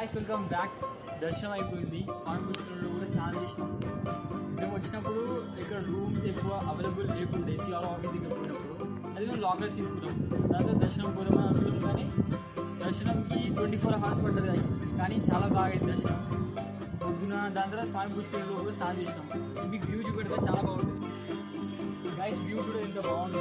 Guys welcome back. దర్శనం అయిపోయింది, స్వామి పుష్కరంలో కూడా స్నానం చేసినాం. మేము వచ్చినప్పుడు ఇక్కడ రూమ్స్ ఎక్కువ అవైలబుల్ లేకుండే సిఆర్ ఆఫీస్ దగ్గర పోయినప్పుడు, అది మేము లాకర్స్ తీసుకున్నాం. దాంతో దర్శనం పోదామని అనుకున్నాం, కానీ దర్శనంకి 24 hours పడ్డది గైస్. కానీ చాలా బాగా అయింది దర్శనం. పొద్దున దాని తర్వాత స్వామి పుష్కరంలో కూడా స్నానం చేసినాం. మీకు వ్యూ చూపెడితే చాలా బాగుంటుంది గైస్. వ్యూ కూడా ఎంత బాగుంది.